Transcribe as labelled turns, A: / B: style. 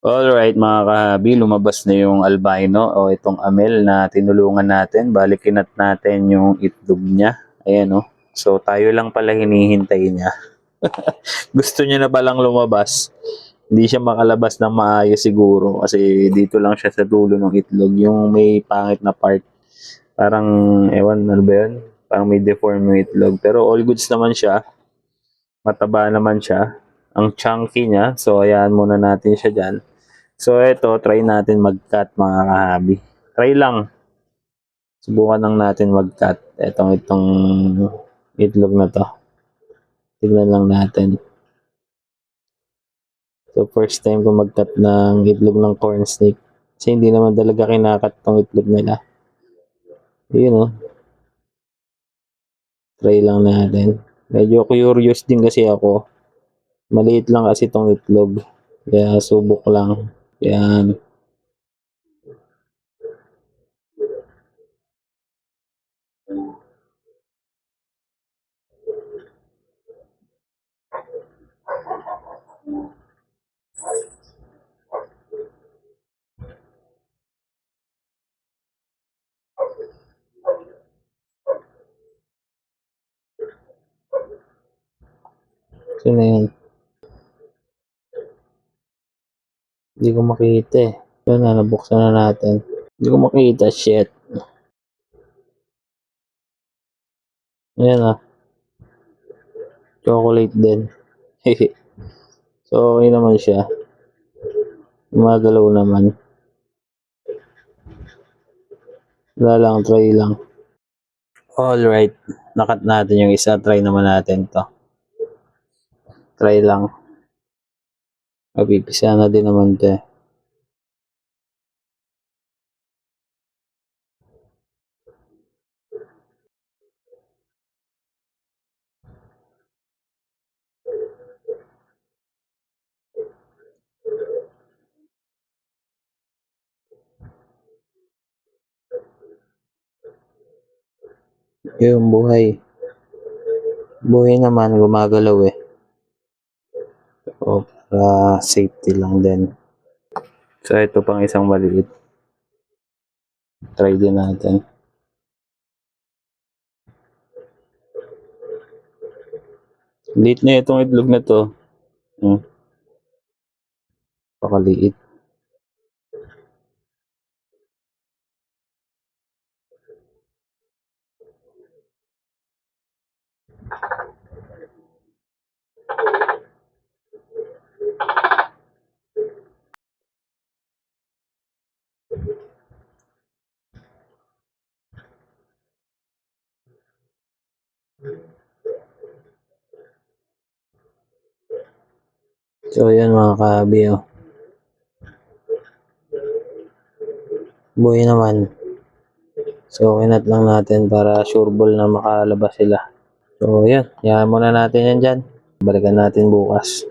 A: Alright mga kahabi, lumabas na yung albino o itong amel na tinulungan natin. Bali kinat natin yung itlog niya. Ayan o. So tayo lang pala hinihintay niya. Gusto niya na palang lumabas. Hindi siya makalabas ng maayos siguro kasi dito lang siya sa dulo ng itlog. Yung may pangit na part. Parang, ewan, ano ba yun? Parang may deform yung itlog. Pero all goods naman siya. Mataba naman siya. Ang chunky niya. So ayan muna natin siya dyan. So ito, try natin mag-cut mga kahabi. Try lang. Subukan lang natin mag-cut. Itong itlog na to. Tignan lang natin. So first time ko mag-cut ng itlog ng corn snake. Kasi hindi naman talaga kinakat tong itlog nila. Yun o. Try lang natin. Medyo curious din kasi ako. Maliit lang kasi tong itlog. Kaya subok lang. Yan. So na yan. Hindi ko makita eh. So na, nabuksan na natin. Hindi ko makita, shit. Ayan ah. Chocolate din. So okay naman siya. Gumagalaw naman. Wala lang, try lang. Alright. Nakat natin yung isa. Try naman natin to. Try lang. Mapipisa na din naman to eh. Yung buhay. Buhay naman, gumagalaw eh. So, para safety lang din. So, ito pang isang maliit. Try din natin. Liit na itong itlog na to. Pakaliit. So, yan mga kahabi oh. Buhay naman. So, kinat lang natin para sure ball na makalabas sila. So, yan. Yan muna natin yan dyan. Balikan natin bukas.